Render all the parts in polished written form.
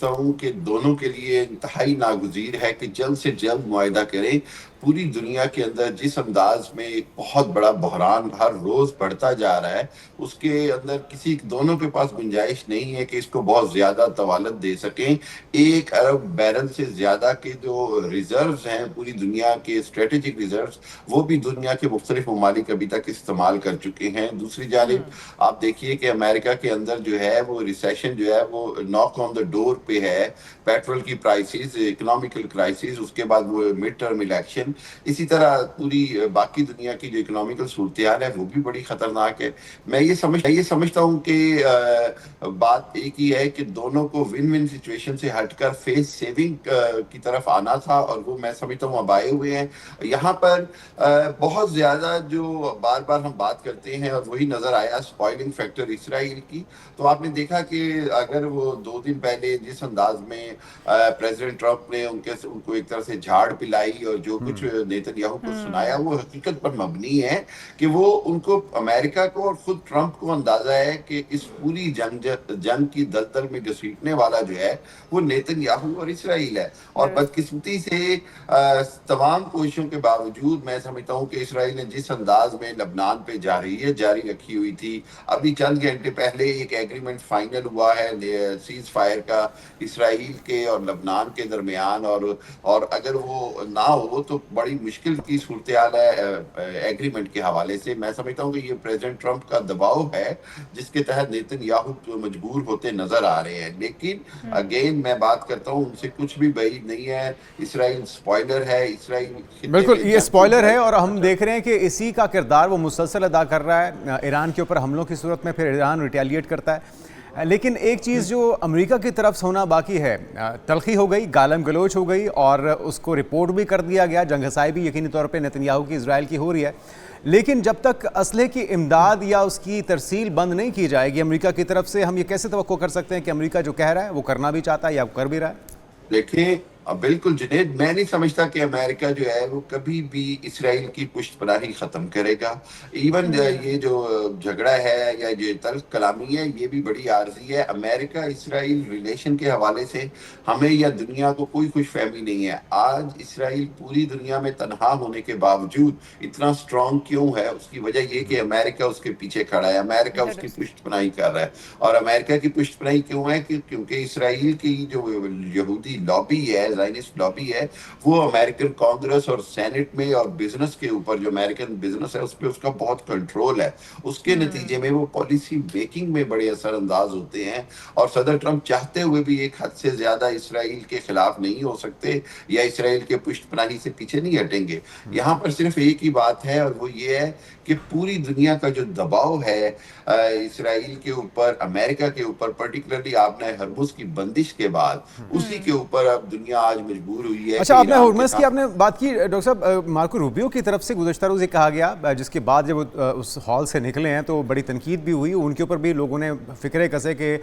سمجھتا ہوں کہ دونوں کے لیے انتہائی ناگزیر ہے کہ جلد سے جلد معاہدہ کریں. پوری دنیا کے اندر جس انداز میں ایک بہت بڑا بحران ہر روز بڑھتا جا رہا ہے، اس کے اندر کسی دونوں کے پاس گنجائش نہیں ہے کہ اس کو بہت زیادہ طوالت دے سکیں. 1 ارب بیرل سے زیادہ کے جو ریزروز ہیں پوری دنیا کے اسٹریٹجک ریزروز، وہ بھی دنیا کے مختلف ممالک ابھی تک استعمال کر چکے ہیں. دوسری جانب آپ دیکھیے کہ امریکہ کے اندر جو ہے وہ ریسیشن جو ہے وہ ناک آن دا ڈور پہ ہے. پیٹرول کی پرائسز، اکنامیکل کرائسس، اس کے بعد وہ مڈ ٹرم الیکشن، اسی طرح پوری باقی دنیا کی جو اکنامیکل صورتحال ہے وہ بھی بڑی خطرناک ہے. میں یہ سمجھتا ہوں کہ بات ایک ہی ہے کہ دونوں کو ون ون سچویشن سے ہٹ کر فیس سیونگ کی طرف آنا تھا، اور وہ میں سمجھتا ہوں اب آئے ہوئے ہیں. یہاں پر بہت زیادہ جو بار بار ہم بات کرتے ہیں اور وہی نظر آیا اسپوائلنگ فیکٹر اسرائیل کی. تو آپ نے دیکھا کہ اگر وہ 2 دن پہلے جس انداز میں پریزیڈنٹ ٹرمپ نے ان کو ایک طرح سے جھاڑ پلائی اور جو کچھ نیتن یاہو کو سنایا، وہ حقیقت پر مبنی ہے کہ وہ ان کو امریکہ کو اور خود ٹرمپ کو اندازہ ہے کہ اس پوری جنگ کی دلدل میں گھسیٹنے والا جو ہے وہ نیتن یاہو اور اسرائیل ہے. اور بدقسمتی سے تمام کوششوں کے باوجود میں سمجھتا ہوں کہ اسرائیل نے جس انداز میں لبنان پہ جاری رکھی ہوئی تھی، ابھی چند گھنٹے پہلے ایک ایگریمنٹ فائنل ہوا ہے سیز فائر کا اسرائیل کے اور لبنان کے درمیان، اور اگر وہ نہ ہو تو بڑی مشکل کی صورتحال ہے ایگریمنٹ کے حوالے سے. میں سمجھتا ہوں کہ یہ پریزیڈنٹ ٹرمپ کا دباؤ ہے جس کے تحت نیتن یاہو مجبور ہوتے نظر آ رہے ہیں. لیکن اگین میں بات کرتا ہوں، ان سے کچھ بھی بعید نہیں ہے. اسرائیل سپوائلر ہے، اسرائیل بالکل یہ سپوائلر ہے، اور ہم دیکھ رہے ہیں کہ اسی کا کردار وہ مسلسل ادا کر رہا ہے. ایران کے اوپر حملوں کی صورت میں پھر ایران ریٹیلیٹ کرتا ہے. لیکن ایک چیز جو امریکہ کی طرف سے ہونا باقی ہے، تلخی ہو گئی، گالم گلوچ ہو گئی، اور اس کو رپورٹ بھی کر دیا گیا. جنگ ہسائی بھی یقینی طور پہ نیتن یاہو کی اسرائیل کی ہو رہی ہے. لیکن جب تک اسلحے کی امداد یا اس کی ترسیل بند نہیں کی جائے گی امریکہ کی طرف سے، ہم یہ کیسے توقع کر سکتے ہیں کہ امریکہ جو کہہ رہا ہے وہ کرنا بھی چاہتا ہے یا کر بھی رہا ہے؟ دیکھیں بالکل جنید، میں نہیں سمجھتا کہ امریکہ جو ہے وہ کبھی بھی اسرائیل کی پشت پناہی ختم کرے گا. ایون یہ جو جھگڑا ہے یا جو تلخ کلامی ہے، یہ بھی بڑی عارضی ہے. امریکہ اسرائیل ریلیشن کے حوالے سے ہمیں یا دنیا کو کوئی خوش فہمی نہیں ہے. آج اسرائیل پوری دنیا میں تنہا ہونے کے باوجود اتنا سٹرونگ کیوں ہے؟ اس کی وجہ یہ کہ امریکہ اس کے پیچھے کھڑا ہے، امریکہ اس کی پشت پناہی کر رہا ہے. اور امریکہ کی پشت پناہی کیوں ہے؟ کیونکہ اسرائیل کی جو یہودی لابی ہے، زائنسٹ لابی ہے، وہ امریکن کانگریس اور سینٹ میں اور بزنس کے اوپر، جو امریکن بزنس ہے اس پہ اس کا بہت کنٹرول ہے. اس کے نتیجے میں وہ پالیسی میکنگ میں بڑے اثر انداز ہوتے ہیں، اور صدر ٹرمپ چاہتے ہوئے بھی ایک حد سے زیادہ اسرائیل کے خلاف نہیں ہو سکتے یا اسرائیل کے پشت پناہی سے پیچھے نہیں ہٹیں گے. یہاں پر صرف ایک ہی بات ہے، اور وہ یہ ہے کہ پوری دنیا کا جو دباؤ ہے اسرائیل کے اوپر، امریکہ کے اوپر، پرٹیکولرلی آپ نے ہرمز کی بندش کے بعد اسی کے اوپر اب دنیا آج مجبور ہوئی ہے. اچھا، آپ نے ہرمز کی آپ نے بات کی، ڈاکٹر صاحب مارکو روبیو کی طرف سے گزشتہ روز یہ کہا گیا، جس کے بعد جب اس ہال سے نکلے ہیں تو بڑی تنقید بھی ہوئی، ان کے اوپر بھی لوگوں نے فکرے کسے کہ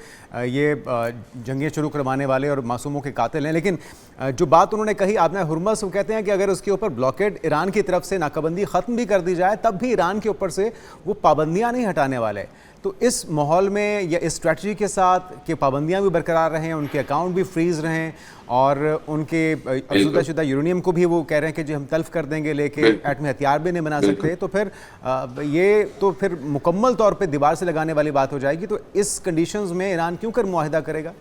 یہ جنگیں شروع کروانے والے اور معصوموں کے قاتل ہیں. لیکن جو بات انہوں نے کہی، آپ نے ہرمز، وہ کہتے ہیں کہ اگر اس کے اوپر بلاکیڈ ایران کی طرف سے ناکہ بندی ختم بھی کر دی جائے تب بھی ایران کے اوپر سے وہ پابندیاں نہیں ہٹانے والے. تو اس ماحول میں یا اس اسٹریٹجی کے ساتھ کہ پابندیاں بھی برقرار رہیں، ان کے اکاؤنٹ بھی فریز رہیں، اور ان کے افزودہ شدہ یورینیم کو بھی وہ کہہ رہے ہیں کہ جی ہم تلف کر دیں گے، لے کے ایٹمی ہتھیار بھی نہیں بنا سکتے، تو پھر یہ تو پھر مکمل طور پہ دیوار سے لگانے والی بات ہو جائے گی. تو اس کنڈیشنز میں ایران کیوں کر معاہدہ کرے گا؟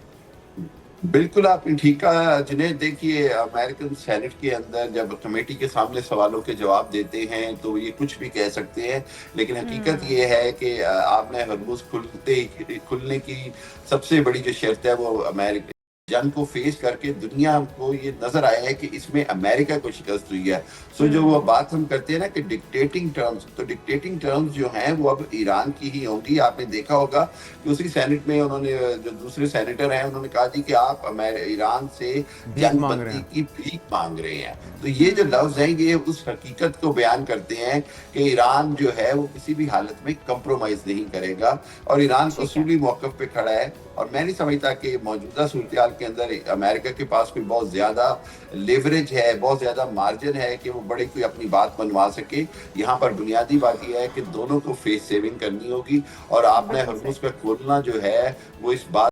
بالکل آپ نے ٹھیک کہا جنید. دیکھیے امریکن سینٹ کے اندر جب کمیٹی کے سامنے سوالوں کے جواب دیتے ہیں تو یہ کچھ بھی کہہ سکتے ہیں، لیکن حقیقت یہ ہے کہ آپ نے ہرمز کھلنے کی سب سے بڑی جو شرط ہے وہ امریکہ جنگ کو فیس کر کے دنیا کو یہ نظر آیا ہے کہ اس میں امریکہ کو شکست ہوئی ہے. سو جو وہ بات ہم کرتے ہیں نا کہ ڈکٹیٹنگ ٹرمز، تو ڈکٹیٹنگ ٹرمز جو ہیں وہ اب ایران کی ہی ہوں گی. آپ نے دیکھا ہوگا کہ اسی سینٹ میں انہوں نے، جو دوسرے سینیٹر ہیں، انہوں نے کہا جی کہ آپ ایران سے جنگ بندی کی بھیک مانگ رہے ہیں. تو یہ جو لفظ ہیں یہ اس حقیقت کو بیان کرتے ہیں کہ ایران جو ہے وہ کسی بھی حالت میں کمپرومائز نہیں کرے گا، اور ایران اصولی موقف پہ کھڑا ہے. اور میں نہیں سمجھتا کہ موجودہ صورتحال کے اندر امریکہ کے پاس کوئی بہت زیادہ لیوریج ہے، بہت زیادہ مارجن ہے کہ وہ بڑے کوئی اپنی بات منوا سکے. یہاں پر بنیادی بات یہ ہے کہ دونوں کو فیس سیونگ کرنی ہوگی، اور آپ نے ہرمز کا کھولنا جو ہے وہ اس بات